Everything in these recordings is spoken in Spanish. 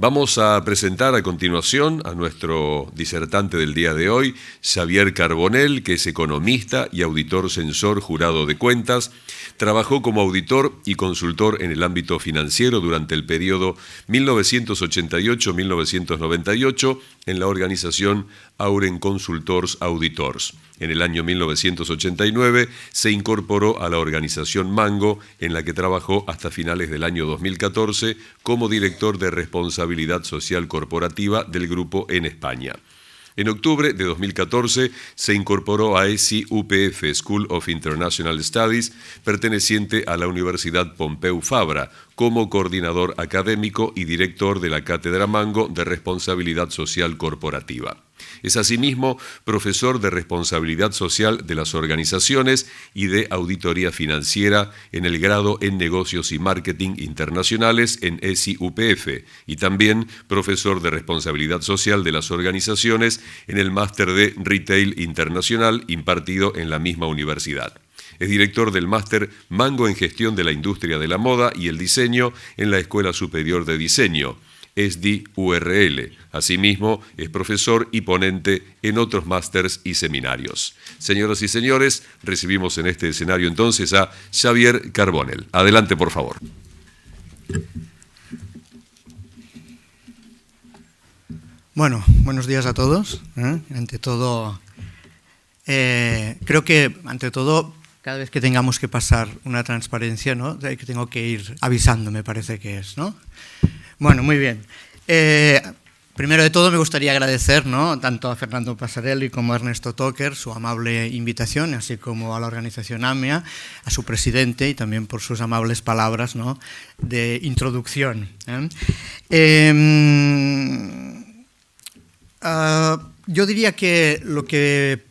Vamos a presentar a continuación a nuestro disertante del día de hoy, Xavier Carbonell, que es economista y auditor censor jurado de cuentas. Trabajó como auditor y consultor en el ámbito financiero durante el periodo 1988-1998 en la organización Auren Consultors Auditors. En el año 1989 se incorporó a la organización Mango, en la que trabajó hasta finales del año 2014 como director de responsabilidad social corporativa del grupo en España. En octubre de 2014 se incorporó a ESI UPF, School of International Studies, perteneciente a la Universidad Pompeu Fabra, como coordinador académico y director de la Cátedra Mango de Responsabilidad Social Corporativa. Es asimismo profesor de responsabilidad social de las organizaciones y de auditoría financiera en el grado en negocios y marketing internacionales en ESI UPF y también profesor de responsabilidad social de las organizaciones en el máster de Retail Internacional impartido en la misma universidad. Es director del máster Mango en Gestión de la Industria de la Moda y el Diseño en la Escuela Superior de Diseño, ESDI-URL. Asimismo, es profesor y ponente en otros másters y seminarios. Señoras y señores, recibimos en este escenario entonces a Xavier Carbonell. Adelante, por favor. Bueno, buenos días a todos. Ante todo, creo que, cada vez que tengamos que pasar una transparencia, ¿no? Que tengo que ir avisando, me parece que es, ¿no? Bueno, muy bien. Primero de todo me gustaría agradecer, ¿no?, tanto a Fernando Pasarelli como a Ernesto Toker su amable invitación, así como a la organización AMEA, a su presidente y también por sus amables palabras, ¿no?, de introducción. Yo diría que lo que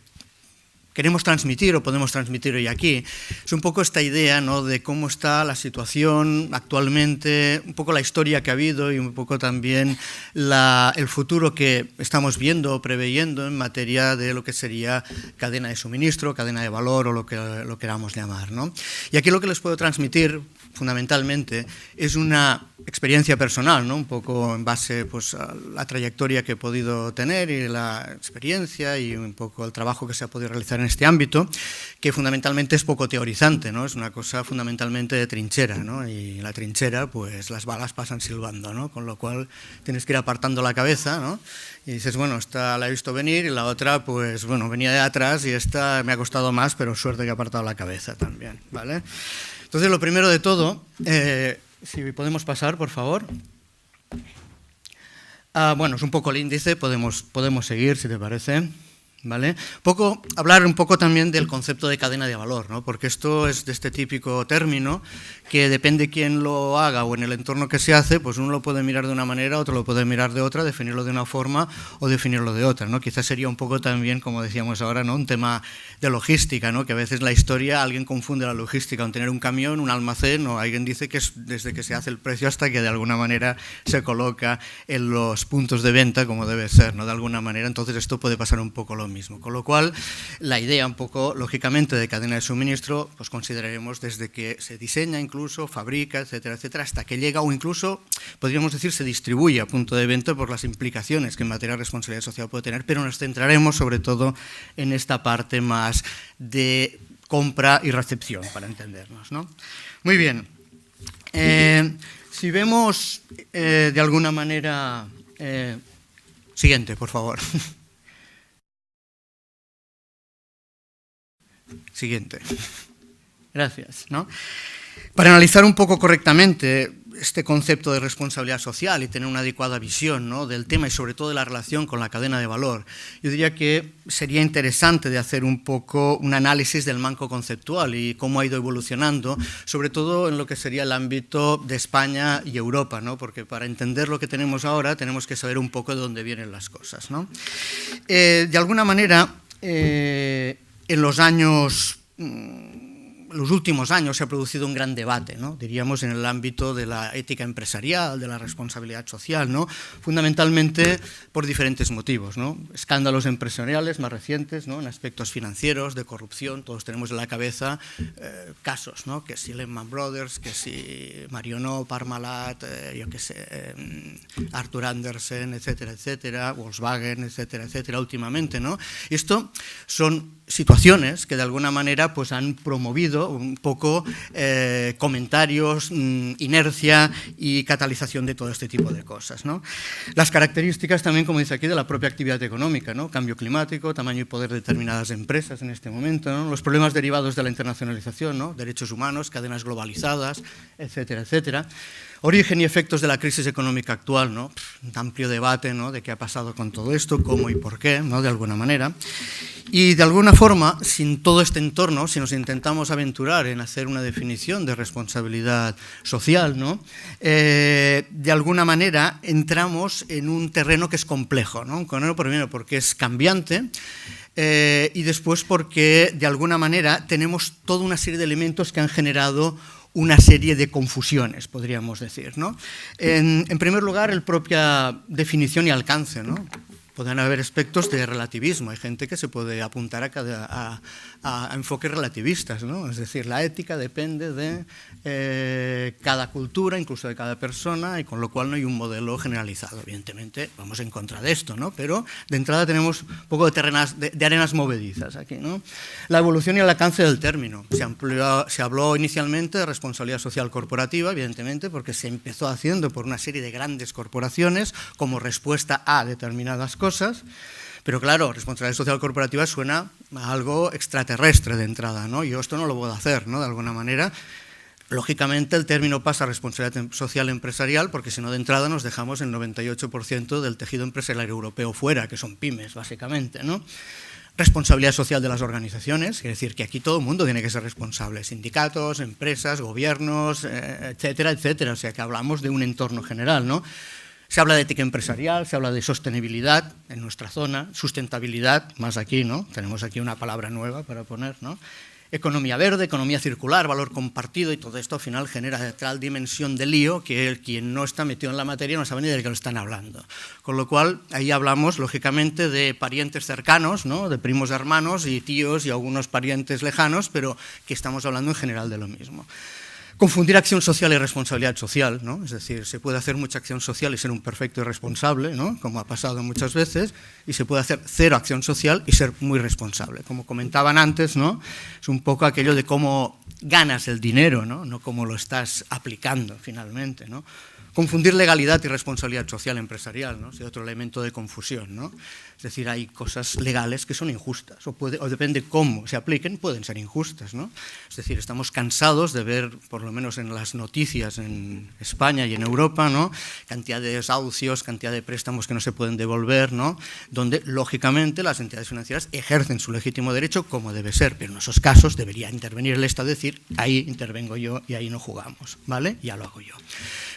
queremos transmitir o podemos transmitir hoy aquí es un poco esta idea, ¿no?, de cómo está la situación actualmente, un poco la historia que ha habido y un poco también el futuro que estamos viendo o preveyendo en materia de lo que sería cadena de suministro, cadena de valor o lo que lo queramos llamar, ¿no? Y aquí lo que les puedo transmitir fundamentalmente es una experiencia personal, ¿no?, un poco en base, pues, a la trayectoria que he podido tener y la experiencia y un poco el trabajo que se ha podido realizar en este ámbito, que fundamentalmente es poco teorizante, ¿no? Es una cosa fundamentalmente de trinchera, ¿no? Y en la trinchera, pues las balas pasan silbando, ¿no? Con lo cual tienes que ir apartando la cabeza, ¿no? Y dices, bueno, esta la he visto venir y la otra, pues bueno, venía de atrás y esta me ha costado más, pero suerte que he apartado la cabeza también, ¿vale? Entonces, lo primero de todo, si podemos pasar, por favor. Bueno, es un poco el índice, podemos seguir, si te parece. ¿Vale? Hablar un poco también del concepto de cadena de valor, ¿no? Porque esto es de este típico término que depende quién lo haga o en el entorno que se hace, pues uno lo puede mirar de una manera, otro lo puede mirar de otra, definirlo de una forma o definirlo de otra, ¿no? Quizás sería un poco también, como decíamos ahora, ¿no?, un tema de logística, ¿no?, que a veces la historia, alguien confunde la logística con tener un camión, un almacén, o alguien dice que es desde que se hace el precio hasta que de alguna manera se coloca en los puntos de venta como debe ser, ¿no?, de alguna manera. Entonces esto puede pasar un poco lo mismo. Con lo cual, la idea un poco, lógicamente, de cadena de suministro, pues consideraremos desde que se diseña incluso, fabrica, etcétera, etcétera, hasta que llega o incluso, podríamos decir, se distribuye a punto de venta por las implicaciones que en materia de responsabilidad social puede tener, pero nos centraremos sobre todo en esta parte más de compra y recepción, para entendernos, ¿no? Muy bien. Si vemos de alguna manera... siguiente, por favor. Siguiente. Gracias, ¿no? Para analizar un poco correctamente este concepto de responsabilidad social y tener una adecuada visión, ¿no?, del tema y sobre todo de la relación con la cadena de valor, yo diría que sería interesante de hacer un poco un análisis del marco conceptual y cómo ha ido evolucionando, sobre todo en lo que sería el ámbito de España y Europa, ¿no?, porque para entender lo que tenemos ahora tenemos que saber un poco de dónde vienen las cosas, ¿no? De alguna manera, en los años los últimos años se ha producido un gran debate, ¿no? Diríamos en el ámbito de la ética empresarial, de la responsabilidad social, ¿no? Fundamentalmente por diferentes motivos, ¿no? Escándalos empresariales más recientes, ¿no? En aspectos financieros, de corrupción, todos tenemos en la cabeza casos, ¿no? Que si Lehman Brothers, que si Marionneau, Parmalat, yo qué sé, Arthur Andersen, etcétera, etcétera, Volkswagen, etcétera, etcétera, últimamente, ¿no? Y esto son situaciones que de alguna manera pues han promovido un poco comentarios, inercia y catalización de todo este tipo de cosas, ¿no? Las características también, como dice aquí, de la propia actividad económica, ¿no? Cambio climático, tamaño y poder de determinadas empresas en este momento, ¿no? Los problemas derivados de la internacionalización, ¿no? Derechos humanos, cadenas globalizadas, etcétera, etcétera. Origen y efectos de la crisis económica actual, ¿no? Un amplio debate, ¿no? De qué ha pasado con todo esto, cómo y por qué, ¿no? De alguna manera. Y de alguna forma, sin todo este entorno, si nos intentamos aventurar en hacer una definición de responsabilidad social, ¿no? De alguna manera entramos en un terreno que es complejo, ¿no? Un terreno primero porque es cambiante, y después porque de alguna manera tenemos toda una serie de elementos que han generado una serie de confusiones, podríamos decir, ¿no? En primer lugar, la propia definición y alcance, ¿no? Pueden haber aspectos de relativismo, hay gente que se puede apuntar a enfoques relativistas, ¿no? Es decir, la ética depende de cada cultura, incluso de cada persona, y con lo cual no hay un modelo generalizado. Evidentemente, vamos en contra de esto, ¿no? Pero de entrada tenemos un poco de arenas movedizas aquí, ¿no? La evolución y el alcance del término. Se habló inicialmente de responsabilidad social corporativa, evidentemente, porque se empezó haciendo por una serie de grandes corporaciones como respuesta a determinadas cosas. Pero claro, responsabilidad social corporativa suena a algo extraterrestre de entrada, ¿no? Yo esto no lo puedo hacer, ¿no? De alguna manera. Lógicamente el término pasa a responsabilidad social empresarial porque si no de entrada nos dejamos el 98% del tejido empresarial europeo fuera, que son pymes básicamente, ¿no? Responsabilidad social de las organizaciones, es decir, que aquí todo el mundo tiene que ser responsable, sindicatos, empresas, gobiernos, etcétera, etcétera, o sea que hablamos de un entorno general, ¿no? Se habla de ética empresarial, se habla de sostenibilidad en nuestra zona, sustentabilidad, más aquí, ¿no? Tenemos aquí una palabra nueva para poner, ¿no? Economía verde, economía circular, valor compartido, y todo esto al final genera tal dimensión de lío que quien no está metido en la materia no sabe ni de qué lo están hablando. Con lo cual, ahí hablamos, lógicamente, de parientes cercanos, ¿no? De primos hermanos y tíos y algunos parientes lejanos, pero que estamos hablando en general de lo mismo. Confundir acción social y responsabilidad social, ¿no? Es decir, se puede hacer mucha acción social y ser un perfecto irresponsable, ¿no? Como ha pasado muchas veces, y se puede hacer cero acción social y ser muy responsable. Como comentaban antes, ¿no? Es un poco aquello de cómo ganas el dinero, ¿no? No cómo lo estás aplicando finalmente, ¿no? Confundir legalidad y responsabilidad social empresarial, ¿no? Es otro elemento de confusión, ¿no? Es decir, hay cosas legales que son injustas, o depende cómo se apliquen, pueden ser injustas, ¿no? Es decir, estamos cansados de ver, por lo menos en las noticias en España y en Europa, ¿no? Cantidad de desahucios, cantidad de préstamos que no se pueden devolver, ¿no? Donde, lógicamente, las entidades financieras ejercen su legítimo derecho como debe ser, pero en esos casos debería intervenir el Estado, decir, ahí intervengo yo y ahí no jugamos, ¿vale? Ya lo hago yo.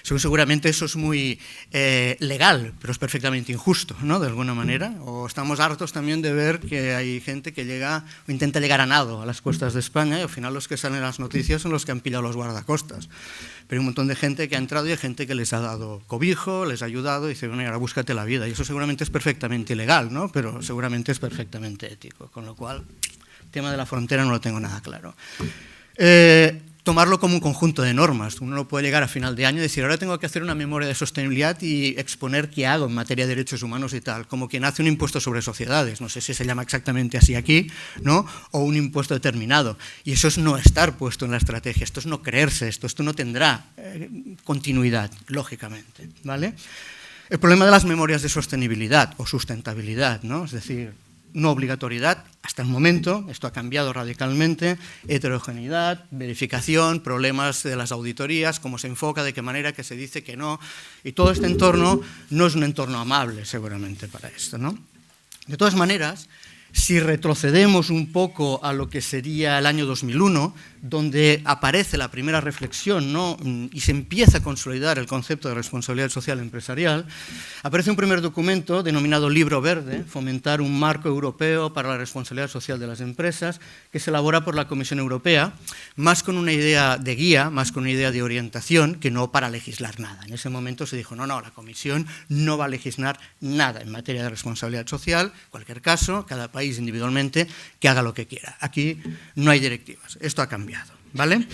Seguramente eso es muy legal, pero es perfectamente injusto, ¿no? De alguna manera. O estamos hartos también de ver que hay gente que llega o intenta llegar a nado a las costas de España y al final los que salen en las noticias son los que han pillado los guardacostas. Pero hay un montón de gente que ha entrado y hay gente que les ha dado cobijo, les ha ayudado y dice, bueno, ahora búscate la vida. Y eso seguramente es perfectamente ilegal, ¿no? Pero seguramente es perfectamente ético. Con lo cual, el tema de la frontera no lo tengo nada claro. Tomarlo como un conjunto de normas. Uno no puede llegar a final de año y decir, ahora tengo que hacer una memoria de sostenibilidad y exponer qué hago en materia de derechos humanos y tal, como quien hace un impuesto sobre sociedades, no sé si se llama exactamente así aquí, ¿no? O un impuesto determinado. Y eso es no estar puesto en la estrategia, esto es no creerse esto no tendrá continuidad, lógicamente, ¿vale? El problema de las memorias de sostenibilidad o sustentabilidad, ¿no? Es decir, no obligatoriedad, hasta el momento, esto ha cambiado radicalmente, heterogeneidad, verificación, problemas de las auditorías, cómo se enfoca, de qué manera, que se dice que no, y todo este entorno no es un entorno amable seguramente para esto, ¿no? De todas maneras, si retrocedemos un poco a lo que sería el año 2001, donde aparece la primera reflexión, ¿no? Y se empieza a consolidar el concepto de responsabilidad social empresarial, aparece un primer documento denominado Libro Verde, Fomentar un marco europeo para la responsabilidad social de las empresas, que se elabora por la Comisión Europea, más con una idea de guía, más con una idea de orientación, que no para legislar nada. En ese momento se dijo, no, la Comisión no va a legislar nada en materia de responsabilidad social, en cualquier caso, cada país individualmente que haga lo que quiera. Aquí no hay directivas, esto ha cambiado. ¿Vale?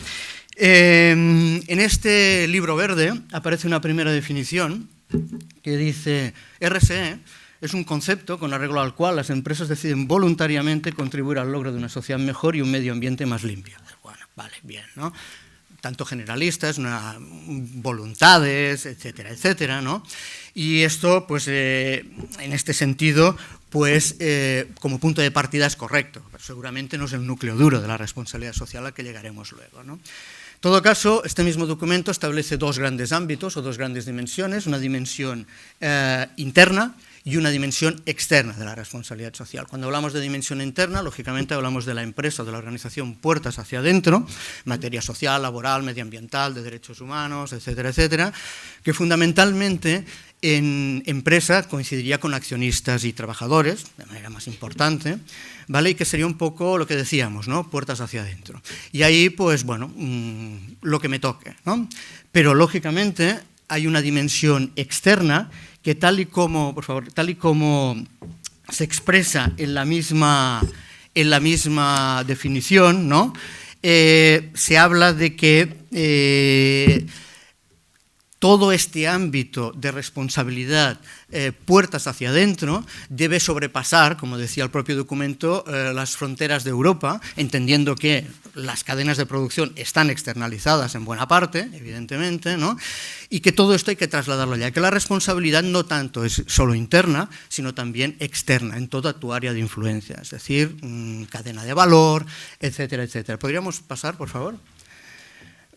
En este libro verde aparece una primera definición que dice: RSE es un concepto con arreglo al cual las empresas deciden voluntariamente contribuir al logro de una sociedad mejor y un medio ambiente más limpio. Bueno, vale, bien, ¿no? Tanto generalistas, voluntades, etcétera, etcétera, ¿no? Y esto, pues, en este sentido, pues, como punto de partida es correcto, pero seguramente no es el núcleo duro de la responsabilidad social al que llegaremos luego, ¿no? En todo caso, este mismo documento establece dos grandes ámbitos o dos grandes dimensiones, una dimensión interna y una dimensión externa de la responsabilidad social. Cuando hablamos de dimensión interna, lógicamente hablamos de la empresa o de la organización puertas hacia adentro, materia social, laboral, medioambiental, de derechos humanos, etcétera, etcétera, que fundamentalmente en empresa coincidiría con accionistas y trabajadores, de manera más importante, ¿vale? Y que sería un poco lo que decíamos, ¿no? Puertas hacia adentro. Y ahí, pues, bueno, lo que me toque, ¿no? Pero, lógicamente, hay una dimensión externa que tal y como, por favor, tal y como se expresa en la misma definición, ¿no? Se habla de que todo este ámbito de responsabilidad, puertas hacia adentro, debe sobrepasar, como decía el propio documento, las fronteras de Europa, entendiendo que las cadenas de producción están externalizadas en buena parte, evidentemente, ¿no? Y que todo esto hay que trasladarlo allá, que la responsabilidad no tanto es solo interna, sino también externa, en toda tu área de influencia, es decir, cadena de valor, etcétera, etcétera. ¿Podríamos pasar, por favor?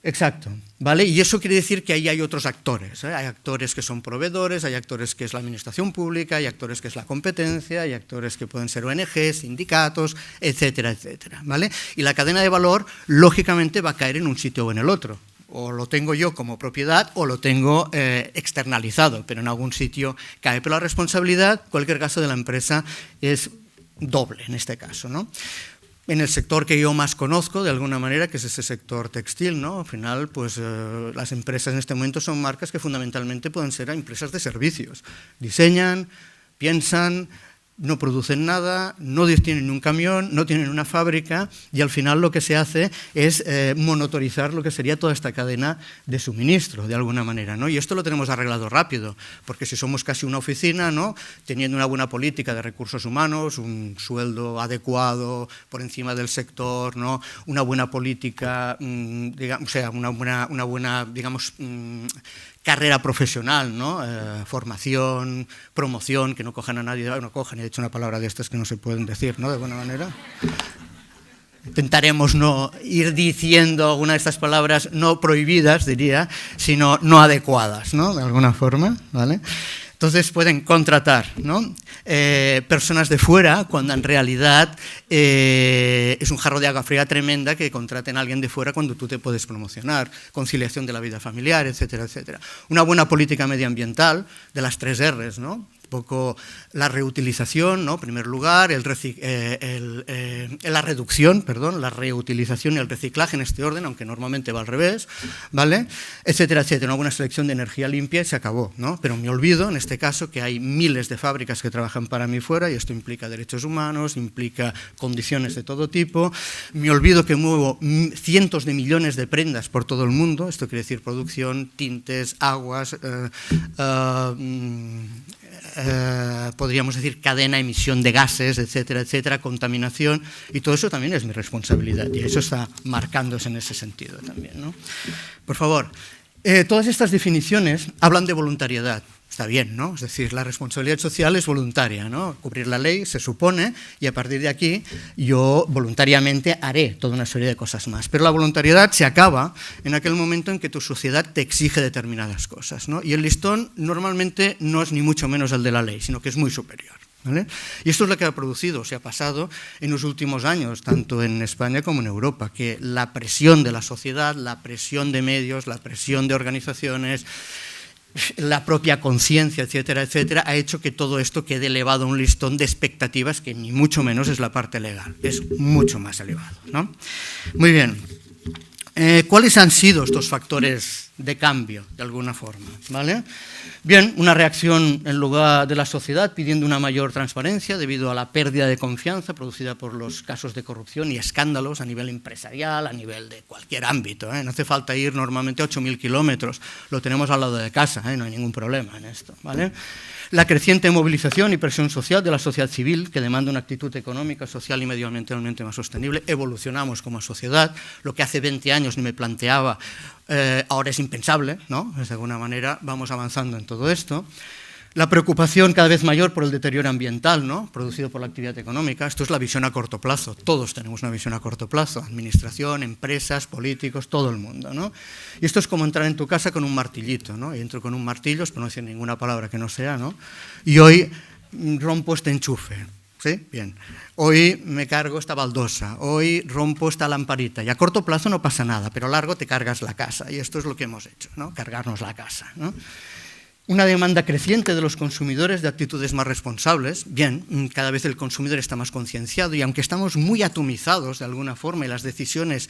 Exacto, ¿vale? Y eso quiere decir que ahí hay otros actores, ¿eh? Hay actores que son proveedores, hay actores que es la administración pública, hay actores que es la competencia, hay actores que pueden ser ONGs, sindicatos, etcétera, etcétera, ¿vale? Y la cadena de valor, lógicamente, va a caer en un sitio o en el otro. O lo tengo yo como propiedad o lo tengo externalizado, pero en algún sitio cae. Pero la responsabilidad, en cualquier caso, de la empresa es doble en este caso, ¿no? En el sector que yo más conozco, de alguna manera, que es ese sector textil, ¿no? Al final, pues las empresas en este momento son marcas que fundamentalmente pueden ser empresas de servicios. Diseñan, piensan, no producen nada, no tienen un camión, no tienen una fábrica y al final lo que se hace es monitorizar lo que sería toda esta cadena de suministro, de alguna manera, ¿no? Y esto lo tenemos arreglado rápido, porque si somos casi una oficina, ¿no? Teniendo una buena política de recursos humanos, un sueldo adecuado por encima del sector, ¿no? Una buena política, digamos, o sea, una buena, digamos, carrera profesional, ¿no? Formación, promoción, que no cojan a nadie, no cojan, he dicho una palabra de estas que no se pueden decir, ¿no? De buena manera. Intentaremos no ir diciendo alguna de estas palabras no prohibidas, diría, sino no adecuadas, ¿no? De alguna forma, ¿vale? Entonces pueden contratar, ¿no? Personas de fuera, cuando en realidad es un jarro de agua fría tremenda que contraten a alguien de fuera cuando tú te puedes promocionar, conciliación de la vida familiar, etcétera, etcétera. Una buena política medioambiental de las 3 R's, ¿no? Un poco la reutilización, ¿no? En primer lugar, la reducción, perdón, la reutilización y el reciclaje en este orden, aunque normalmente va al revés, ¿vale? Etcétera, etcétera. Una buena selección de energía limpia y se acabó, ¿no? Pero me olvido, en este caso, que hay miles de fábricas que trabajan para mí fuera y esto implica derechos humanos, implica condiciones de todo tipo. Me olvido que muevo cientos de millones de prendas por todo el mundo, esto quiere decir producción, tintes, aguas, podríamos decir cadena, emisión de gases, etcétera, etcétera, contaminación, y todo eso también es mi responsabilidad, y eso está marcándose en ese sentido también, ¿no? Por favor, todas estas definiciones hablan de voluntariedad. Está bien, ¿no? Es decir, la responsabilidad social es voluntaria, ¿no? Cubrir la ley se supone y a partir de aquí yo voluntariamente haré toda una serie de cosas más. Pero la voluntariedad se acaba en aquel momento en que tu sociedad te exige determinadas cosas, ¿no? Y el listón normalmente no es ni mucho menos el de la ley, sino que es muy superior, ¿vale? Y esto es lo que ha producido, se ha pasado en los últimos años, tanto en España como en Europa, que la presión de la sociedad, la presión de medios, la presión de organizaciones, la propia conciencia, etcétera, etcétera, ha hecho que todo esto quede elevado a un listón de expectativas que ni mucho menos es la parte legal, es mucho más elevado, ¿no? Muy bien. ¿Cuáles han sido estos factores de cambio, de alguna forma? ¿Vale? Bien, una reacción en lugar de la sociedad pidiendo una mayor transparencia debido a la pérdida de confianza producida por los casos de corrupción y escándalos a nivel empresarial, a nivel de cualquier ámbito, ¿eh? No hace falta ir normalmente 8.000 kilómetros, lo tenemos al lado de casa, ¿eh? No hay ningún problema en esto, ¿vale? La creciente movilización y presión social de la sociedad civil, que demanda una actitud económica, social y medioambientalmente más sostenible. Evolucionamos como sociedad, lo que hace 20 años ni me planteaba, ahora es impensable, ¿no? De alguna manera vamos avanzando en todo esto. La preocupación cada vez mayor por el deterioro ambiental, ¿no? Producido por la actividad económica. Esto es la visión a corto plazo. Todos tenemos una visión a corto plazo. Administración, empresas, políticos, todo el mundo, ¿no? Y esto es como entrar en tu casa con un martillito, ¿no? Y entro con un martillo, espero no decir ninguna palabra que no sea, ¿no? Y hoy rompo este enchufe, ¿sí? Bien. Hoy me cargo esta baldosa, hoy rompo esta lamparita. Y a corto plazo no pasa nada, pero a largo te cargas la casa. Y esto es lo que hemos hecho, ¿no? Cargarnos la casa, ¿no? Una demanda creciente de los consumidores de actitudes más responsables. Bien, cada vez el consumidor está más concienciado y aunque estamos muy atomizados de alguna forma y las decisiones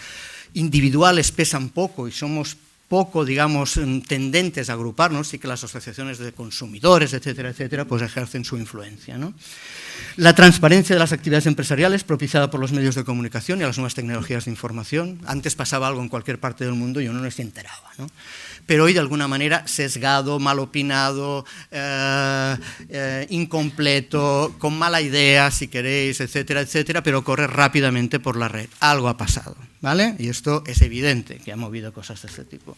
individuales pesan poco y somos poco, digamos, tendentes a agruparnos, sí que las asociaciones de consumidores, etcétera, etcétera, pues ejercen su influencia, ¿no? La transparencia de las actividades empresariales propiciada por los medios de comunicación y las nuevas tecnologías de información. Antes pasaba algo en cualquier parte del mundo y uno no se enteraba, ¿no? Pero hoy de alguna manera sesgado, mal opinado, incompleto, con mala idea, si queréis, etcétera, etcétera, pero corre rápidamente por la red. Algo ha pasado, ¿vale? Y esto es evidente que ha movido cosas de este tipo.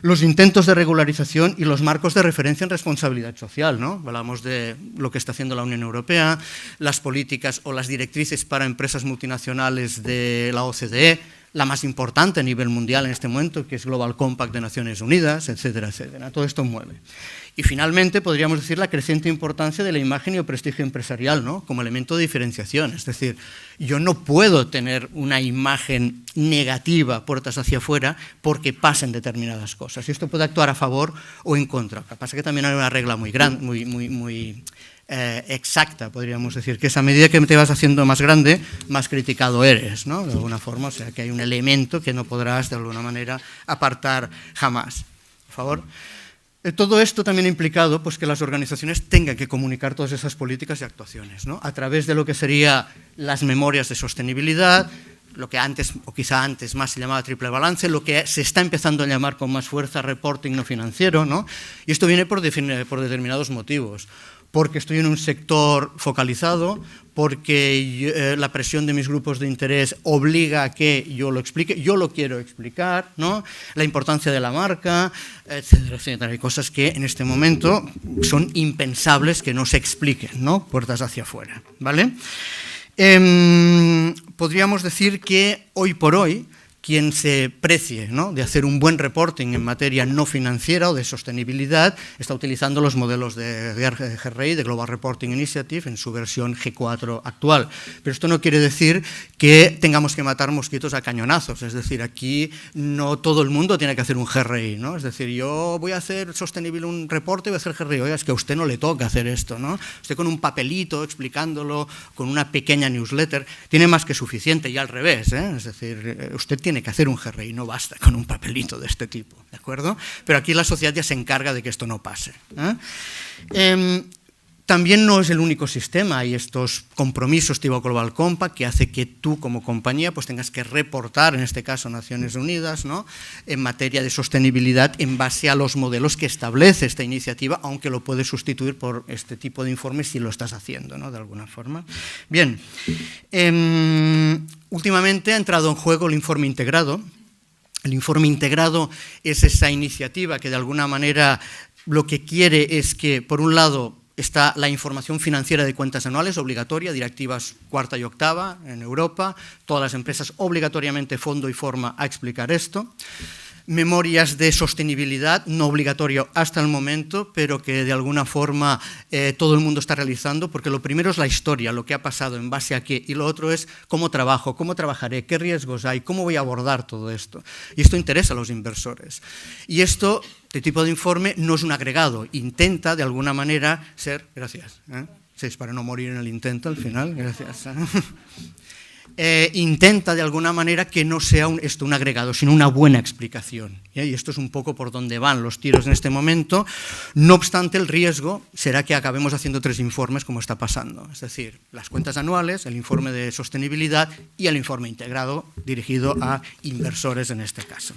Los intentos de regularización y los marcos de referencia en responsabilidad social, ¿no? Hablamos de lo que está haciendo la Unión Europea, las políticas o las directrices para empresas multinacionales de la OCDE, la más importante a nivel mundial en este momento, que es Global Compact de Naciones Unidas, etcétera, etcétera. Todo esto mueve. Y finalmente podríamos decir la creciente importancia de la imagen y el prestigio empresarial, ¿no? Como elemento de diferenciación. Es decir, yo no puedo tener una imagen negativa puertas hacia afuera porque pasen determinadas cosas. Y esto puede actuar a favor o en contra. Lo que pasa es que también hay una regla muy grande, muy exacta, podríamos decir, que es a medida que te vas haciendo más grande, más criticado eres, ¿no? De alguna forma, o sea, que hay un elemento que no podrás, de alguna manera, apartar jamás. Por favor. Todo esto también ha implicado pues, que las organizaciones tengan que comunicar todas esas políticas y actuaciones, ¿no? A través de lo que serían las memorias de sostenibilidad, lo que antes, o quizá antes más se llamaba triple balance, lo que se está empezando a llamar con más fuerza reporting no financiero, ¿no? Y esto viene por determinados motivos. Porque estoy en un sector focalizado, porque la presión de mis grupos de interés obliga a que yo lo explique, yo lo quiero explicar, ¿no? La importancia de la marca, etcétera, etcétera. Hay cosas que en este momento son impensables que no se expliquen, ¿no? Puertas hacia afuera, ¿vale? Podríamos decir que hoy por hoy, quien se precie, ¿no? De hacer un buen reporting en materia no financiera o de sostenibilidad está utilizando los modelos de GRI, de Global Reporting Initiative, en su versión G4 actual. Pero esto no quiere decir que tengamos que matar mosquitos a cañonazos, es decir, aquí no todo el mundo tiene que hacer un GRI, ¿no? Es decir, yo voy a hacer sostenible un reporte y voy a hacer GRI, oiga, es que a usted no le toca hacer esto, ¿no? Usted con un papelito explicándolo, con una pequeña newsletter, tiene más que suficiente y al revés, ¿eh? Es decir, usted tiene que hacer un GRI, no basta con un papelito de este tipo, ¿de acuerdo? Pero aquí la sociedad ya se encarga de que esto no pase, ¿eh? También no es el único sistema, hay estos compromisos tipo Global Compact que hace que tú como compañía pues tengas que reportar, en este caso Naciones Unidas, ¿no? En materia de sostenibilidad en base a los modelos que establece esta iniciativa, aunque lo puedes sustituir por este tipo de informes si lo estás haciendo, ¿no? De alguna forma. Bien, últimamente ha entrado en juego el informe integrado. El informe integrado es esa iniciativa que de alguna manera lo que quiere es que, por un lado, está la información financiera de cuentas anuales obligatoria, directivas cuarta y octava en Europa, todas las empresas obligatoriamente fondo y forma a explicar esto. memorias de sostenibilidad, no obligatorio hasta el momento, pero que de alguna forma todo el mundo está realizando, porque lo primero es la historia, lo que ha pasado, en base a qué, y lo otro es cómo trabajo, cómo trabajaré, qué riesgos hay, cómo voy a abordar todo esto. Y esto interesa a los inversores. Y este tipo de informe no es un agregado, intenta de alguna manera ser... Gracias. Sí, es para no morir en el intento al final, gracias. Intenta de alguna manera que no sea un agregado, sino una buena explicación. Y esto es un poco por donde van los tiros en este momento. No obstante, el riesgo será que acabemos haciendo 3 informes como está pasando. Es decir, las cuentas anuales, el informe de sostenibilidad y el informe integrado dirigido a inversores en este caso.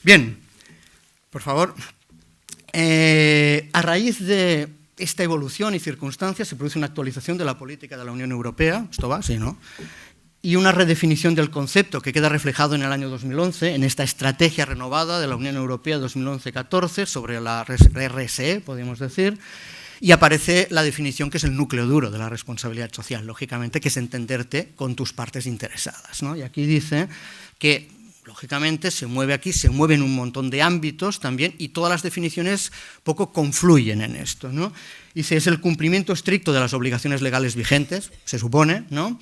Bien, por favor. A raíz de esta evolución y circunstancias se produce una actualización de la política de la Unión Europea, esto va, sí, ¿no? Y una redefinición del concepto que queda reflejado en el año 2011, en esta estrategia renovada de la Unión Europea 2011-14 sobre la RSE, podríamos decir, y aparece la definición que es el núcleo duro de la responsabilidad social, lógicamente, que es entenderte con tus partes interesadas, ¿no? Y aquí dice que lógicamente se mueve en un montón de ámbitos también, y todas las definiciones poco confluyen en esto, ¿no? Dice, es el cumplimiento estricto de las obligaciones legales vigentes, se supone, ¿no?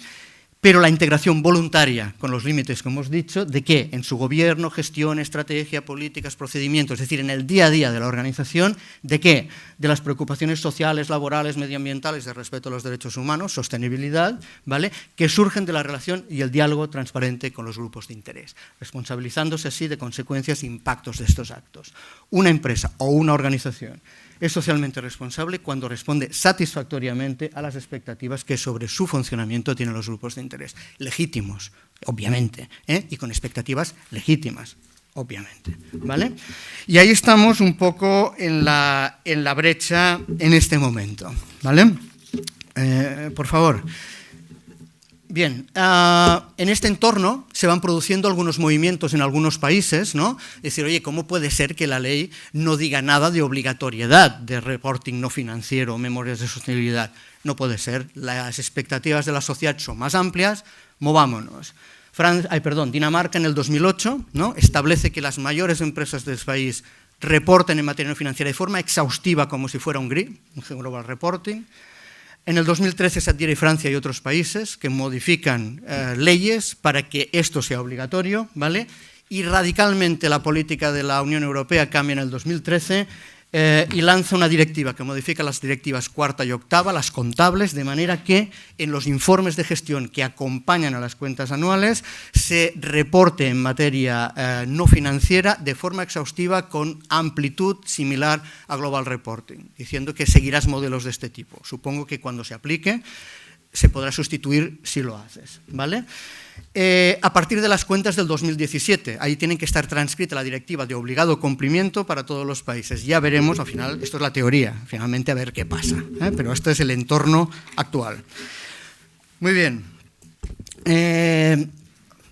Pero la integración voluntaria, con los límites que hemos dicho, ¿de qué? En su gobierno, gestión, estrategia, políticas, procedimientos, es decir, en el día a día de la organización, ¿de qué? De las preocupaciones sociales, laborales, medioambientales, de respeto a los derechos humanos, sostenibilidad, ¿vale? Que surgen de la relación y el diálogo transparente con los grupos de interés, responsabilizándose así de consecuencias e impactos de estos actos. Una empresa o una organización es socialmente responsable cuando responde satisfactoriamente a las expectativas que sobre su funcionamiento tienen los grupos de interés. Legítimos, obviamente, y con expectativas legítimas, obviamente, ¿vale? Y ahí estamos un poco en la brecha en este momento, ¿vale? Por favor. Bien, en este entorno se van produciendo algunos movimientos en algunos países, ¿no? Es decir, oye, ¿cómo puede ser que la ley no diga nada de obligatoriedad de reporting no financiero o memorias de sostenibilidad? No puede ser, las expectativas de la sociedad son más amplias, movámonos. Dinamarca en el 2008, ¿no? Establece que las mayores empresas del país reporten en materia no financiera de forma exhaustiva como si fuera un GRI, un Global Reporting. En el 2013 se adhiere Francia y otros países que modifican leyes para que esto sea obligatorio, ¿vale? Y radicalmente la política de la Unión Europea cambia en el 2013 y lanza una directiva que modifica las directivas 4ª y 8ª, las contables, de manera que en los informes de gestión que acompañan a las cuentas anuales se reporte en materia no financiera de forma exhaustiva con amplitud similar a Global Reporting, diciendo que seguirás modelos de este tipo. Supongo que cuando se aplique se podrá sustituir si lo haces, ¿vale? A partir de las cuentas del 2017, ahí tienen que estar transcrita la directiva de obligado cumplimiento para todos los países. Ya veremos, al final, esto es la teoría, finalmente a ver qué pasa, pero este es el entorno actual. Muy bien.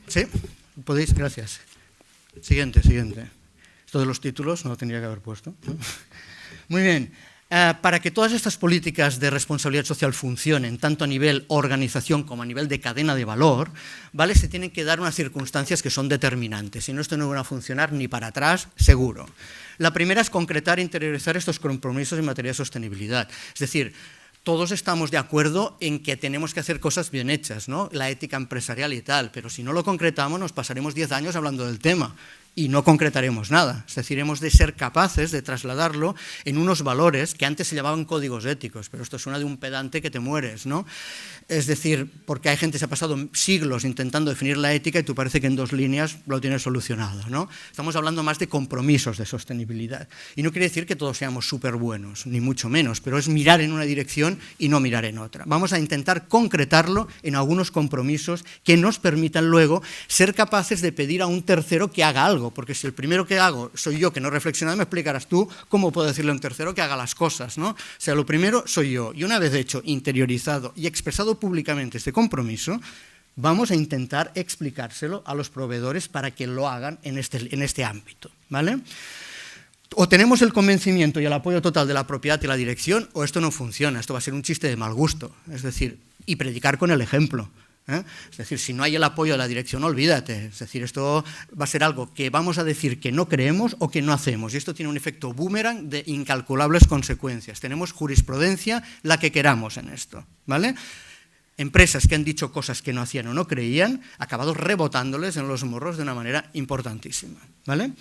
¿Sí? ¿Podéis? Gracias. Siguiente. Esto de los títulos no lo tendría que haber puesto, ¿no? Muy bien. Para que todas estas políticas de responsabilidad social funcionen, tanto a nivel organización como a nivel de cadena de valor, ¿vale? Se tienen que dar unas circunstancias que son determinantes, si no, esto no va a funcionar ni para atrás, seguro. La primera es concretar e interiorizar estos compromisos en materia de sostenibilidad, es decir, todos estamos de acuerdo en que tenemos que hacer cosas bien hechas, ¿no? La ética empresarial y tal, pero si no lo concretamos nos pasaremos 10 años hablando del tema y no concretaremos nada. Es decir, hemos de ser capaces de trasladarlo en unos valores que antes se llamaban códigos éticos, pero esto suena de un pedante que te mueres, ¿no? Es decir, porque hay gente que se ha pasado siglos intentando definir la ética y tú parece que en 2 líneas lo tienes solucionado, ¿no? Estamos hablando más de compromisos de sostenibilidad. Y no quiere decir que todos seamos súper buenos, ni mucho menos, pero es mirar en una dirección y no mirar en otra. Vamos a intentar concretarlo en algunos compromisos que nos permitan luego ser capaces de pedir a un tercero que haga algo, porque si el primero que hago soy yo que no he reflexionado, me explicarás tú cómo puedo decirle a un tercero que haga las cosas, ¿no? O sea, lo primero soy yo, y una vez hecho, interiorizado y expresado públicamente este compromiso, vamos a intentar explicárselo a los proveedores para que lo hagan en este ámbito, ¿vale? O tenemos el convencimiento y el apoyo total de la propiedad y la dirección, o esto no funciona, esto va a ser un chiste de mal gusto, es decir, y predicar con el ejemplo. Es decir, si no hay el apoyo de la dirección, olvídate. Es decir, esto va a ser algo que vamos a decir que no creemos o que no hacemos. Y esto tiene un efecto boomerang de incalculables consecuencias. Tenemos jurisprudencia, la que queramos en esto, ¿vale? Empresas que han dicho cosas que no hacían o no creían, acabado rebotándoles en los morros de una manera importantísima, ¿vale?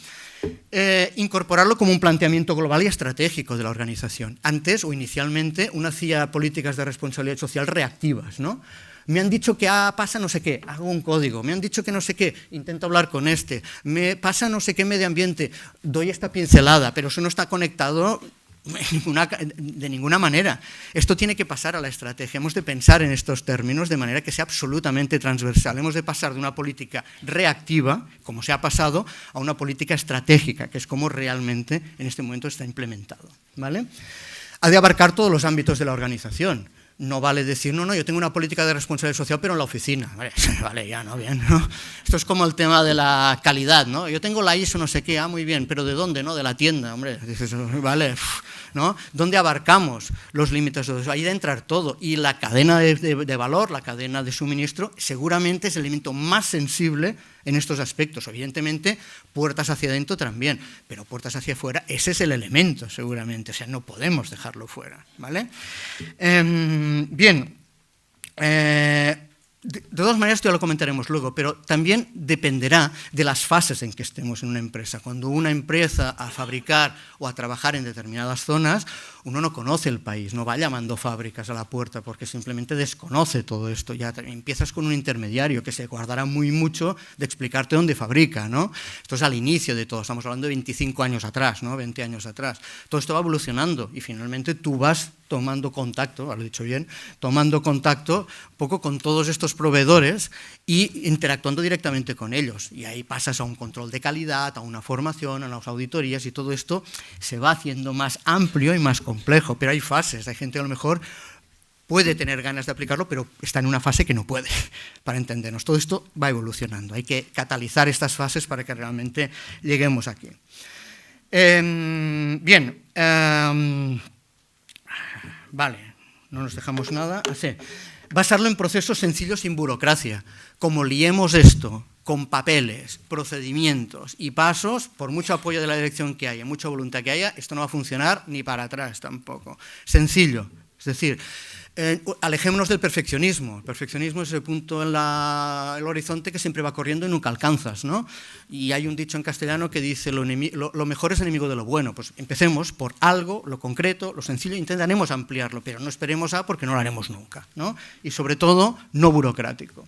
Incorporarlo como un planteamiento global y estratégico de la organización. Antes o inicialmente uno hacía políticas de responsabilidad social reactivas, ¿no? Me han dicho que pasa no sé qué, hago un código. Me han dicho que no sé qué, intento hablar con este. Me pasa no sé qué medio ambiente, doy esta pincelada, pero eso no está conectado de ninguna manera. Esto tiene que pasar a la estrategia. Hemos de pensar en estos términos de manera que sea absolutamente transversal. Hemos de pasar de una política reactiva, como se ha pasado, a una política estratégica, que es como realmente en este momento está implementado, ¿vale? Ha de abarcar todos los ámbitos de la organización. No vale decir, no, yo tengo una política de responsabilidad social, pero en la oficina. Vale, ya, ¿no? Bien, ¿no? Esto es como el tema de la calidad, ¿no? Yo tengo la ISO no sé qué, muy bien, pero ¿de dónde, no? De la tienda, hombre. Dices, vale, ¿no? ¿Dónde abarcamos los límites de eso? Ahí de entrar todo. Y la cadena de valor, la cadena de suministro, seguramente es el elemento más sensible en estos aspectos. Evidentemente, puertas hacia adentro también, pero puertas hacia afuera, ese es el elemento, seguramente. O sea, no podemos dejarlo fuera, ¿vale? Bien, de todas maneras, esto ya lo comentaremos luego, pero también dependerá de las fases en que estemos en una empresa. Cuando una empieza a fabricar o a trabajar en determinadas zonas, uno no conoce el país, no va llamando fábricas a la puerta porque simplemente desconoce todo esto. Ya empiezas con un intermediario que se guardará muy mucho de explicarte dónde fabrica, ¿no? Esto es al inicio de todo, estamos hablando de 25 años atrás, ¿no? 20 años atrás. Todo esto va evolucionando y finalmente tú vas tomando contacto, lo he dicho bien, tomando contacto un poco con todos estos proveedores y interactuando directamente con ellos. Y ahí pasas a un control de calidad, a una formación, a las auditorías y todo esto se va haciendo más amplio y más complejo, pero hay fases, hay gente que a lo mejor puede tener ganas de aplicarlo, pero está en una fase que no puede, para entendernos. Todo esto va evolucionando, hay que catalizar estas fases para que realmente lleguemos aquí. Bien, vale, no nos dejamos nada. Basarlo en procesos sencillos sin burocracia. Como liemos esto con papeles, procedimientos y pasos, por mucho apoyo de la dirección que haya, mucha voluntad que haya, esto no va a funcionar ni para atrás tampoco. Sencillo, es decir, alejémonos del perfeccionismo. El perfeccionismo es el punto en el horizonte que siempre va corriendo y nunca alcanzas, ¿no? Y hay un dicho en castellano que dice, lo mejor es enemigo de lo bueno. Pues empecemos por algo, lo concreto, lo sencillo, intentaremos ampliarlo, pero no esperemos porque no lo haremos nunca, ¿no? Y sobre todo, no burocrático.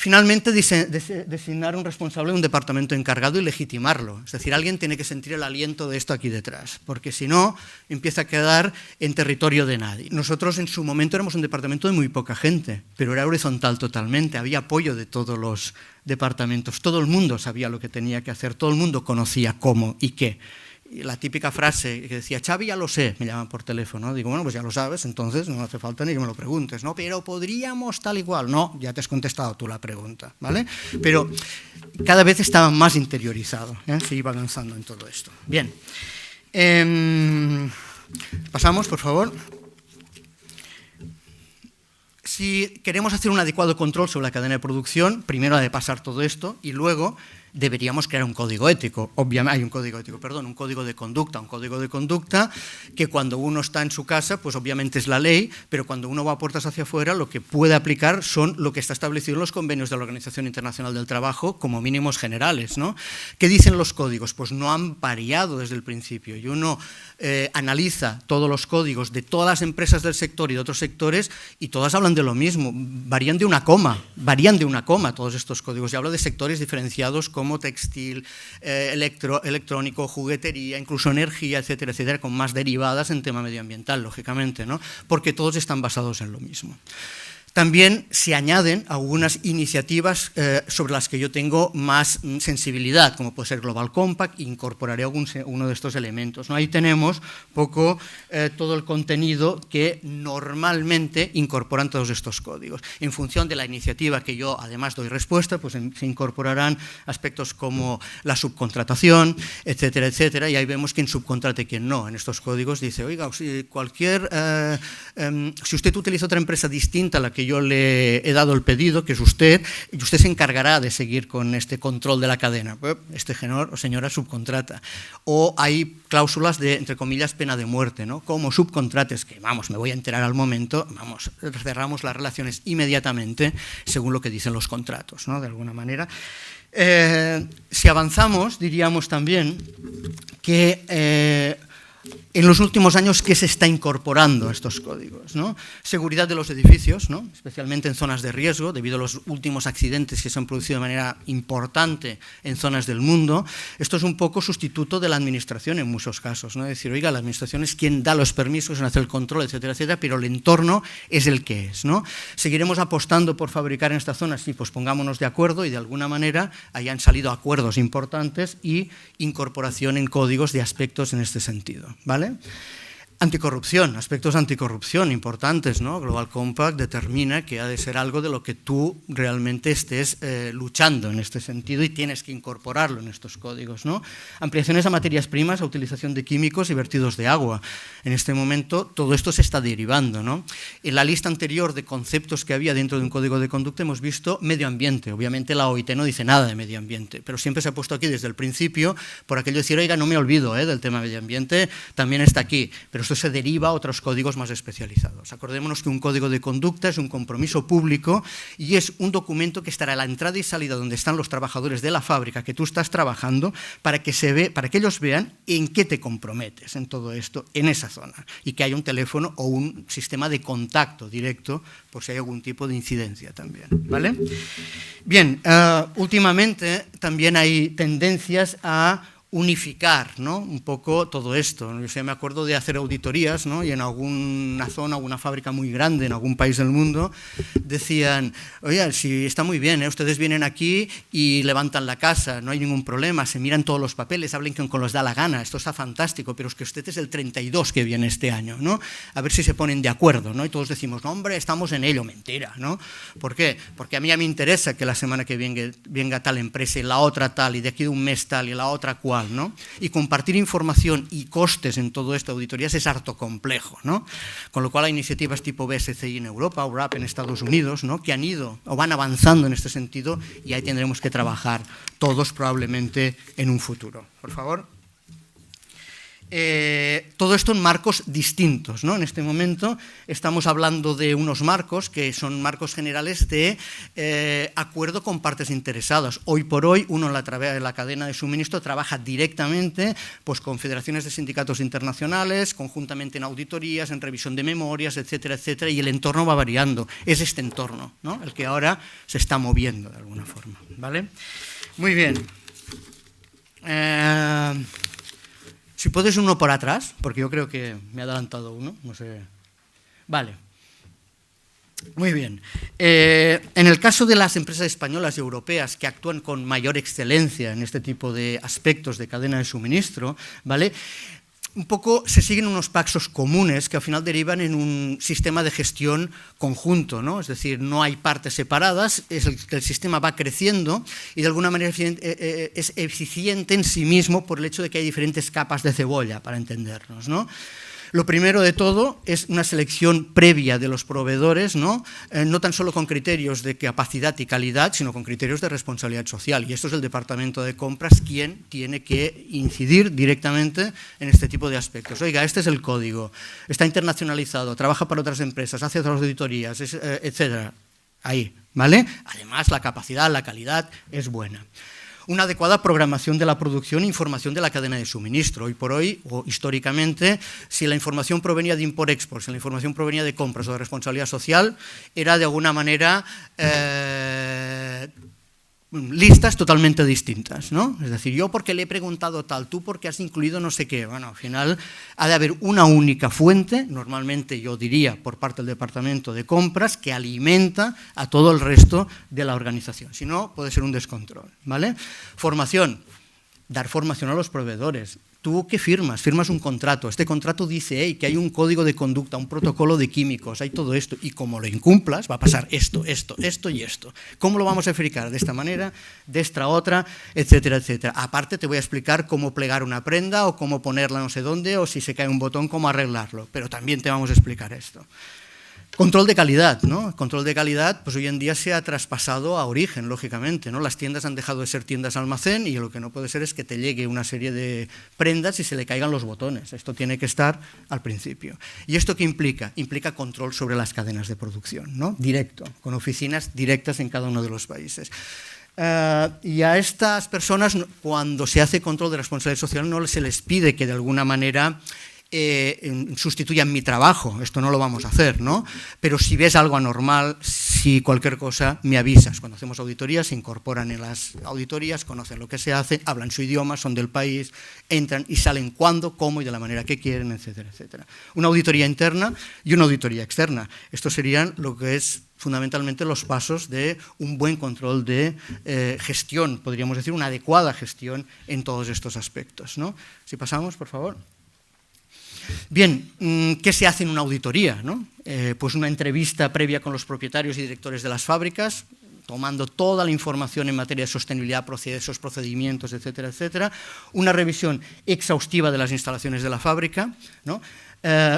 Finalmente, designar un responsable de un departamento encargado y legitimarlo. Es decir, alguien tiene que sentir el aliento de esto aquí detrás, porque si no, empieza a quedar en territorio de nadie. Nosotros en su momento éramos un departamento de muy poca gente, pero era horizontal totalmente, había apoyo de todos los departamentos, todo el mundo sabía lo que tenía que hacer, todo el mundo conocía cómo y qué. Y la típica frase que decía, Xavi, ya lo sé, me llaman por teléfono, digo, bueno, pues ya lo sabes, entonces no hace falta ni que me lo preguntes, ¿no? Pero podríamos tal igual, no, ya te has contestado tú la pregunta, ¿vale? Pero cada vez estaba más interiorizado, se iba avanzando en todo esto. Bien, pasamos, por favor. Si queremos hacer un adecuado control sobre la cadena de producción, primero ha de pasar todo esto y luego deberíamos crear un código ético. Obviamente, hay un código ético, perdón, un código de conducta que cuando uno está en su casa, pues obviamente es la ley, pero cuando uno va a puertas hacia afuera, lo que puede aplicar son lo que está establecido en los convenios de la Organización Internacional del Trabajo como mínimos generales, ¿no? ¿Qué dicen los códigos? Pues no han variado desde el principio y uno analiza todos los códigos de todas las empresas del sector y de otros sectores y todas hablan de lo mismo, varían de una coma todos estos códigos. Y hablo de sectores diferenciados como textil, electrónico, juguetería, incluso energía, etcétera, etcétera, con más derivadas en tema medioambiental, lógicamente, ¿no? Porque todos están basados en lo mismo. También se añaden algunas iniciativas sobre las que yo tengo más sensibilidad, como puede ser Global Compact, incorporaré uno de estos elementos, ¿no? Ahí tenemos poco todo el contenido que normalmente incorporan todos estos códigos. En función de la iniciativa que yo además doy respuesta, pues se incorporarán aspectos como la subcontratación, etcétera, etcétera, y ahí vemos quién subcontrata y quién no. En estos códigos dice, oiga, si usted utiliza otra empresa distinta a la que yo le he dado el pedido, que es usted, y usted se encargará de seguir con este control de la cadena. Este señor o señora subcontrata. O hay cláusulas de, entre comillas, pena de muerte, ¿no? Como subcontrates, que vamos, me voy a enterar al momento, vamos, cerramos las relaciones inmediatamente según lo que dicen los contratos, ¿no? De alguna manera. Si avanzamos, diríamos también que en los últimos años, ¿qué se está incorporando a estos códigos? ¿No? Seguridad de los edificios, ¿no? Especialmente en zonas de riesgo, debido a los últimos accidentes que se han producido de manera importante en zonas del mundo. Esto es un poco sustituto de la administración en muchos casos, ¿no? Es decir, oiga, la administración es quien da los permisos, quien hace el control, etcétera, etcétera, pero el entorno es el que es, ¿no? Seguiremos apostando por fabricar en esta zona, sí, pues pongámonos de acuerdo y de alguna manera hayan salido acuerdos importantes y incorporación en códigos de aspectos en este sentido, ¿vale? Anticorrupción, aspectos anticorrupción importantes, ¿no? Global Compact determina que ha de ser algo de lo que tú realmente estés luchando en este sentido y tienes que incorporarlo en estos códigos, ¿no? Ampliaciones a materias primas, a utilización de químicos y vertidos de agua. En este momento todo esto se está derivando, ¿no? En la lista anterior de conceptos que había dentro de un código de conducta hemos visto medio ambiente. Obviamente la OIT no dice nada de medio ambiente, pero siempre se ha puesto aquí desde el principio por aquello de decir, oiga, no me olvido del tema medio ambiente, también está aquí, pero esto se deriva a otros códigos más especializados. Acordémonos que un código de conducta es un compromiso público y es un documento que estará a la entrada y salida donde están los trabajadores de la fábrica que tú estás trabajando para que ellos vean en qué te comprometes en todo esto, en esa zona, y que haya un teléfono o un sistema de contacto directo por si hay algún tipo de incidencia también, ¿vale? Bien, últimamente también hay tendencias a unificar, ¿no? Un poco todo esto. Yo me acuerdo de hacer auditorías, ¿no? Y en alguna zona, alguna fábrica muy grande en algún país del mundo, decían, oye, si está muy bien, ustedes vienen aquí y levantan la casa, no hay ningún problema, se miran todos los papeles, hablen con los da la gana, esto está fantástico, pero es que usted es el 32 que viene este año, ¿no? A ver si se ponen de acuerdo, ¿no? Y todos decimos, no, hombre, estamos en ello. Mentira, ¿no? ¿Por qué? Porque a mí me interesa que la semana que venga tal empresa y la otra tal, y de aquí de un mes tal y la otra cual, ¿no? Y compartir información y costes en todo esto, auditorías, es harto complejo, ¿no? Con lo cual hay iniciativas tipo BSCI en Europa o RAP en Estados Unidos, ¿no? Que han ido o van avanzando en este sentido y ahí tendremos que trabajar todos probablemente en un futuro. Por favor. Todo esto en marcos distintos, ¿no? En este momento estamos hablando de unos marcos que son marcos generales de acuerdo con partes interesadas. Hoy por hoy uno en la cadena de suministro trabaja directamente pues, con federaciones de sindicatos internacionales, conjuntamente en auditorías, en revisión de memorias, etcétera, etcétera, y el entorno va variando. Es este entorno, ¿no? El que ahora se está moviendo de alguna forma, ¿vale? Muy bien. Si puedes uno por atrás, porque yo creo que me ha adelantado uno, no sé. Vale. Muy bien. En el caso de las empresas españolas y europeas que actúan con mayor excelencia en este tipo de aspectos de cadena de suministro, ¿vale? Un poco se siguen unos pasos comunes que al final derivan en un sistema de gestión conjunto, ¿no? Es decir, no hay partes separadas, el sistema va creciendo y de alguna manera es eficiente en sí mismo por el hecho de que hay diferentes capas de cebolla, para entendernos, ¿no? Lo primero de todo es una selección previa de los proveedores, ¿no? No tan solo con criterios de capacidad y calidad, sino con criterios de responsabilidad social. Y esto es el Departamento de Compras quien tiene que incidir directamente en este tipo de aspectos. Oiga, este es el código, está internacionalizado, trabaja para otras empresas, hace otras auditorías, etcétera. Ahí, ¿vale? Además, la capacidad, la calidad es buena. Una adecuada programación de la producción e información de la cadena de suministro. Hoy por hoy, o históricamente, si la información provenía de import-export, si la información provenía de compras o de responsabilidad social, era de alguna manera listas totalmente distintas, ¿no? Es decir, yo porque le he preguntado tal, tú porque has incluido no sé qué. Bueno, al final ha de haber una única fuente, normalmente yo diría por parte del Departamento de Compras, que alimenta a todo el resto de la organización. Si no, puede ser un descontrol, ¿vale? Formación, dar formación a los proveedores. ¿Tú qué firmas? Firmas un contrato. Este contrato dice que hay un código de conducta, un protocolo de químicos, hay todo esto. Y como lo incumplas, va a pasar esto, esto, esto y esto. ¿Cómo lo vamos a verificar? De esta manera, de esta otra, etcétera, etcétera. Aparte te voy a explicar cómo plegar una prenda o cómo ponerla no sé dónde o si se cae un botón, cómo arreglarlo. Pero también te vamos a explicar esto. Control de calidad, ¿no? Control de calidad, pues hoy en día se ha traspasado a origen, lógicamente, ¿no? Las tiendas han dejado de ser tiendas almacén y lo que no puede ser es que te llegue una serie de prendas y se le caigan los botones. Esto tiene que estar al principio. ¿Y esto qué implica? Implica control sobre las cadenas de producción, ¿no? Directo, con oficinas directas en cada uno de los países. Y a estas personas, cuando se hace control de responsabilidad social, no se les pide que de alguna manera sustituyan mi trabajo, esto no lo vamos a hacer, ¿no? Pero si ves algo anormal, si cualquier cosa, me avisas. Cuando hacemos auditorías, se incorporan en las auditorías, conocen lo que se hace, hablan su idioma, son del país, entran y salen cuando, cómo y de la manera que quieren, etcétera, etcétera. Una auditoría interna y una auditoría externa. Estos serían lo que es fundamentalmente los pasos de un buen control de gestión, podríamos decir, una adecuada gestión en todos estos aspectos, ¿no? Si pasamos, por favor. Bien, ¿qué se hace en una auditoría, ¿no? Pues una entrevista previa con los propietarios y directores de las fábricas, tomando toda la información en materia de sostenibilidad, procesos, procedimientos, etcétera, etcétera. Una revisión exhaustiva de las instalaciones de la fábrica, ¿no?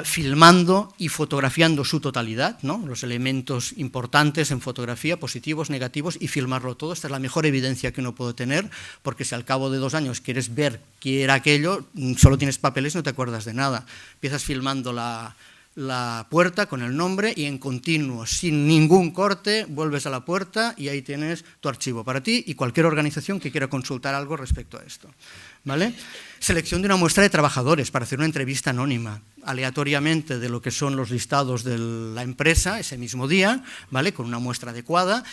Filmando y fotografiando su totalidad, ¿no? Los elementos importantes en fotografía, positivos, negativos, y filmarlo todo. Esta es la mejor evidencia que uno puede tener, porque si al cabo de 2 años quieres ver qué era aquello, solo tienes papeles y no te acuerdas de nada. Empiezas filmando la puerta con el nombre y en continuo, sin ningún corte, vuelves a la puerta y ahí tienes tu archivo para ti y cualquier organización que quiera consultar algo respecto a esto, ¿vale? Selección de una muestra de trabajadores para hacer una entrevista anónima, aleatoriamente de lo que son los listados de la empresa ese mismo día, ¿vale? Con una muestra adecuada.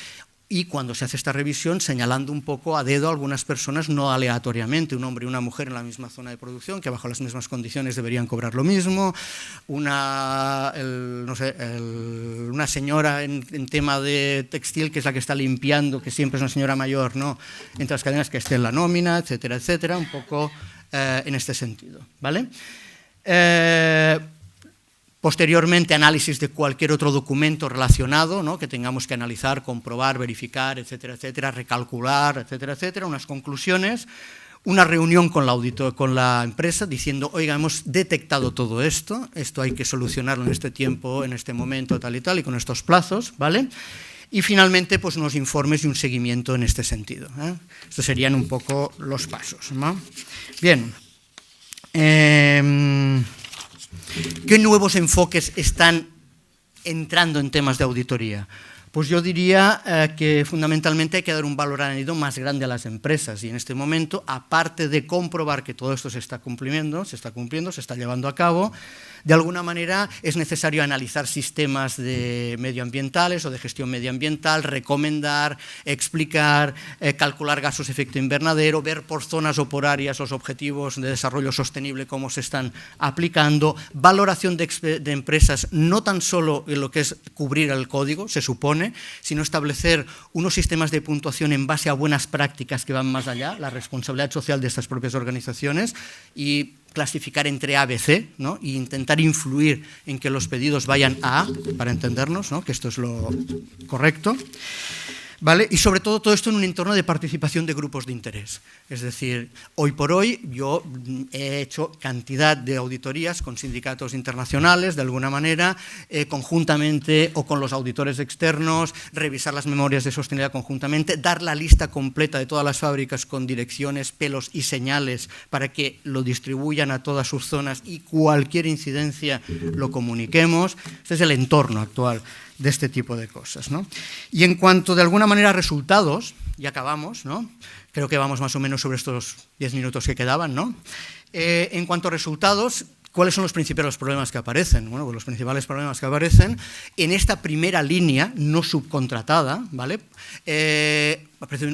Y cuando se hace esta revisión, señalando un poco a dedo a algunas personas, no aleatoriamente, un hombre y una mujer en la misma zona de producción, que bajo las mismas condiciones deberían cobrar lo mismo, una señora en tema de textil, que es la que está limpiando, que siempre es una señora mayor, ¿no? Entre las cadenas que esté en la nómina, etcétera, etcétera, un poco en este sentido, ¿vale? Posteriormente, análisis de cualquier otro documento relacionado, ¿no? Que tengamos que analizar, comprobar, verificar, etcétera, etcétera, recalcular, etcétera, etcétera, unas conclusiones, una reunión con la empresa diciendo, oiga, hemos detectado todo esto hay que solucionarlo en este tiempo, en este momento, tal y con estos plazos, ¿vale? Y finalmente, pues unos informes y un seguimiento en este sentido, ¿eh? Estos serían un poco los pasos, ¿no? Bien. ¿Qué nuevos enfoques están entrando en temas de auditoría? Pues yo diría que fundamentalmente hay que dar un valor añadido más grande a las empresas y en este momento, aparte de comprobar que todo esto se está cumpliendo, se está llevando a cabo, de alguna manera es necesario analizar sistemas medioambientales o de gestión medioambiental, recomendar, explicar, calcular gases de efecto invernadero, ver por zonas o por áreas los objetivos de desarrollo sostenible, cómo se están aplicando, valoración de empresas, no tan solo en lo que es cubrir el código, se supone, sino establecer unos sistemas de puntuación en base a buenas prácticas que van más allá, la responsabilidad social de estas propias organizaciones y clasificar entre A, B, C, ¿no? E intentar influir en que los pedidos vayan a A, para entendernos, ¿no? Que esto es lo correcto, ¿vale? Y sobre todo esto en un entorno de participación de grupos de interés. Es decir, hoy por hoy yo he hecho cantidad de auditorías con sindicatos internacionales, de alguna manera, conjuntamente o con los auditores externos, revisar las memorias de sostenibilidad conjuntamente, dar la lista completa de todas las fábricas con direcciones, pelos y señales para que lo distribuyan a todas sus zonas y cualquier incidencia lo comuniquemos. Este es el entorno actual de este tipo de cosas, ¿no? Y en cuanto de alguna manera a resultados, y acabamos, ¿no? Creo que vamos más o menos sobre estos 10 minutos que quedaban, ¿no? En cuanto a resultados, ¿cuáles son los principales problemas que aparecen? Bueno, pues los principales problemas que aparecen en esta primera línea no subcontratada, ¿vale?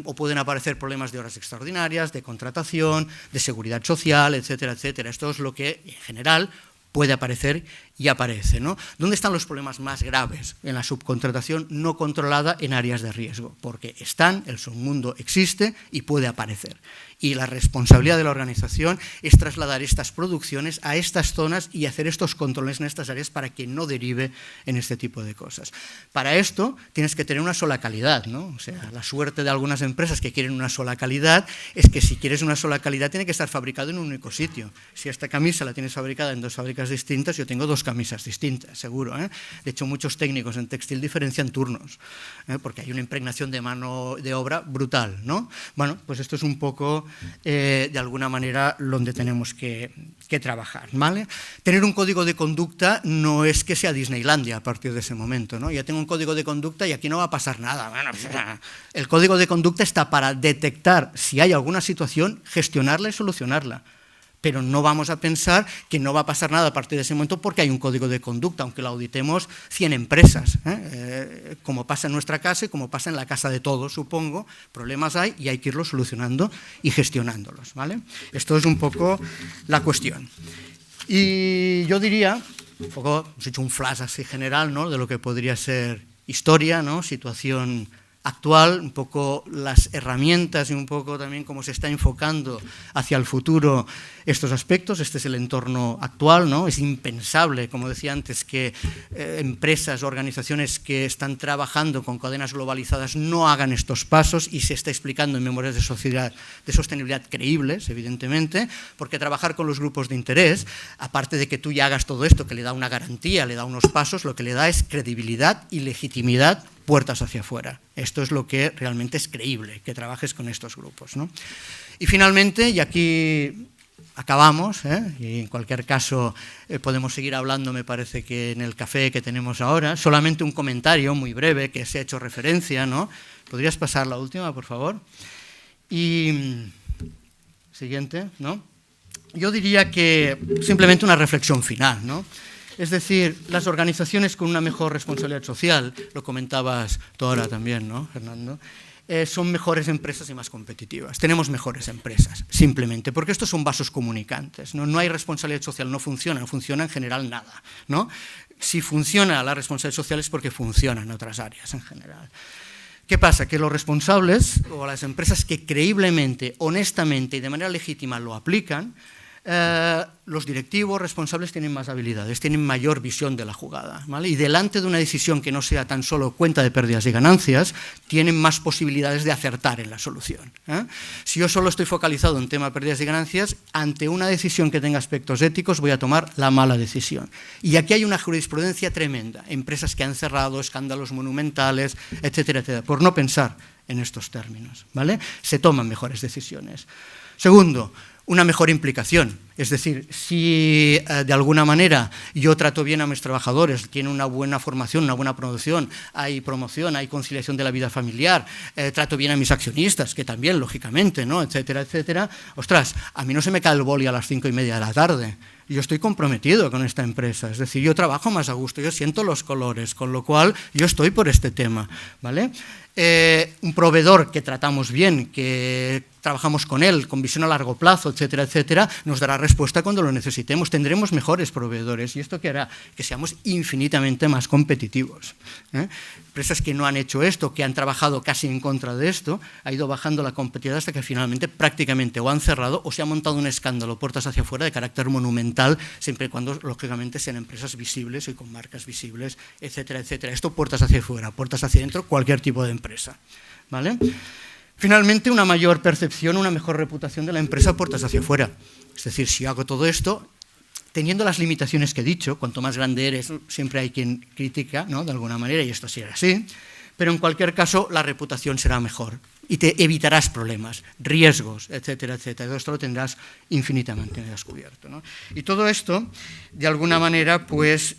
O pueden aparecer problemas de horas extraordinarias, de contratación, de seguridad social, etcétera, etcétera. Esto es lo que, en general, puede aparecer y aparece, ¿no? ¿Dónde están los problemas más graves? En la subcontratación no controlada en áreas de riesgo, porque el submundo existe y puede aparecer. Y la responsabilidad de la organización es trasladar estas producciones a estas zonas y hacer estos controles en estas áreas para que no derive en este tipo de cosas. Para esto tienes que tener una sola calidad, ¿no? O sea, la suerte de algunas empresas que quieren una sola calidad es que si quieres una sola calidad tiene que estar fabricado en un único sitio. Si esta camisa la tienes fabricada en 2 fábricas distintas, yo tengo 2 camisas distintas, seguro, ¿eh? De hecho, muchos técnicos en textil diferencian turnos, porque hay una impregnación de mano de obra brutal, ¿no? Bueno, pues esto es un poco, de alguna manera, donde tenemos que trabajar, ¿vale? Tener un código de conducta no es que sea Disneylandia a partir de ese momento, ¿no? Ya tengo un código de conducta y aquí no va a pasar nada. Bueno, el código de conducta está para detectar si hay alguna situación, gestionarla y solucionarla. Pero no vamos a pensar que no va a pasar nada a partir de ese momento porque hay un código de conducta, aunque lo auditemos 100 empresas, como pasa en nuestra casa y como pasa en la casa de todos, supongo. Problemas hay y hay que irlos solucionando y gestionándolos, ¿vale? Esto es un poco la cuestión. Y yo diría, un poco, hemos hecho un flash así general, ¿no?, de lo que podría ser historia, ¿no?, situación actual, un poco las herramientas y un poco también cómo se está enfocando hacia el futuro estos aspectos. Este es el entorno actual, ¿no? Es impensable, como decía antes, que empresas o organizaciones que están trabajando con cadenas globalizadas no hagan estos pasos, y se está explicando en memorias de sostenibilidad creíbles, evidentemente, porque trabajar con los grupos de interés, aparte de que tú ya hagas todo esto, que le da una garantía, le da unos pasos, lo que le da es credibilidad y legitimidad, puertas hacia afuera. Esto es lo que realmente es creíble, que trabajes con estos grupos, ¿no? Y finalmente, y aquí acabamos, y en cualquier caso podemos seguir hablando, me parece que en el café que tenemos ahora, solamente un comentario muy breve que se ha hecho referencia, ¿no? ¿Podrías pasar la última, por favor? Y siguiente, ¿no? Yo diría que simplemente una reflexión final, ¿no? Es decir, las organizaciones con una mejor responsabilidad social, lo comentabas tú ahora también, ¿no, Fernando? Son mejores empresas y más competitivas. Tenemos mejores empresas, simplemente, porque estos son vasos comunicantes, ¿no? No hay responsabilidad social, no funciona en general nada, ¿no? Si funciona la responsabilidad social es porque funciona en otras áreas en general. ¿Qué pasa? Que los responsables o las empresas que creíblemente, honestamente y de manera legítima lo aplican, los directivos responsables tienen más habilidades, tienen mayor visión de la jugada, ¿vale? Y delante de una decisión que no sea tan solo cuenta de pérdidas y ganancias, tienen más posibilidades de acertar en la solución, ¿eh? Si yo solo estoy focalizado en tema de pérdidas y ganancias, ante una decisión que tenga aspectos éticos voy a tomar la mala decisión. Y aquí hay una jurisprudencia tremenda, empresas que han cerrado, escándalos monumentales, etcétera, etcétera, por no pensar en estos términos, ¿vale? Se toman mejores decisiones. Segundo, una mejor implicación, es decir, si de alguna manera yo trato bien a mis trabajadores, tienen una buena formación, una buena promoción, hay conciliación de la vida familiar, trato bien a mis accionistas, que también, lógicamente, ¿no?, etcétera, etcétera, ostras, a mí no se me cae el boli a las 5:30 de la tarde. Yo estoy comprometido con esta empresa, es decir, yo trabajo más a gusto, yo siento los colores, con lo cual yo estoy por este tema, ¿vale? Un proveedor que tratamos bien, que trabajamos con él, con visión a largo plazo, etcétera, etcétera, nos dará respuesta cuando lo necesitemos, tendremos mejores proveedores, y esto que hará que seamos infinitamente más competitivos, ¿eh? Empresas que no han hecho esto, que han trabajado casi en contra de esto, ha ido bajando la competitividad hasta que finalmente prácticamente o han cerrado o se ha montado un escándalo puertas hacia afuera de carácter monumental, siempre y cuando, lógicamente, sean empresas visibles y con marcas visibles, etcétera, etcétera. Esto puertas hacia afuera, puertas hacia adentro, cualquier tipo de empresa, ¿vale? Finalmente, una mayor percepción, una mejor reputación de la empresa puertas hacia afuera. Es decir, si hago todo esto, teniendo las limitaciones que he dicho, cuanto más grande eres, siempre hay quien critica, ¿no?, de alguna manera, y esto sí era así, pero en cualquier caso la reputación será mejor y te evitarás problemas, riesgos, etcétera, etcétera. Todo esto lo tendrás infinitamente descubierto, ¿no? Y todo esto, de alguna manera, pues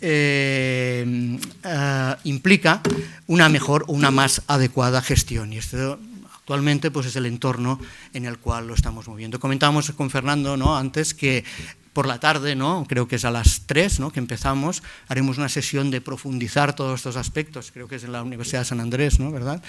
implica una mejor o una más adecuada gestión, y esto actualmente pues es el entorno en el cual lo estamos moviendo. Comentábamos con Fernando, ¿no?, antes que por la tarde, ¿no? Creo que es a las 3, ¿no? Que empezamos, haremos una sesión de profundizar todos estos aspectos, creo que es en la Universidad de San Andrés, ¿no? ¿Verdad?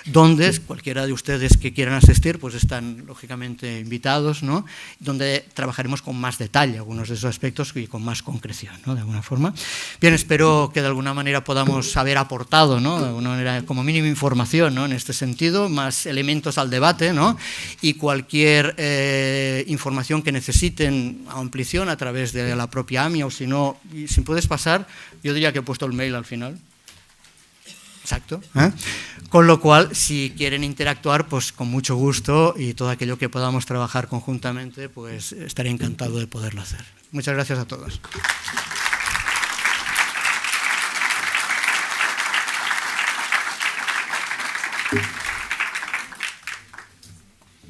Donde cualquiera de ustedes que quieran asistir, pues están lógicamente invitados, ¿no? Donde trabajaremos con más detalle algunos de esos aspectos y con más concreción, ¿no? De alguna forma. Bien, espero que de alguna manera podamos haber aportado, ¿no? De alguna manera, como mínimo, información, ¿no? En este sentido, más elementos al debate, ¿no? Y cualquier información que necesiten a ampliación a través de la propia AMIA, o si no, y si puedes pasar, yo diría que he puesto el mail al final. Exacto. Con lo cual, si quieren interactuar, pues con mucho gusto, y todo aquello que podamos trabajar conjuntamente, pues estaré encantado de poderlo hacer. Muchas gracias a todos.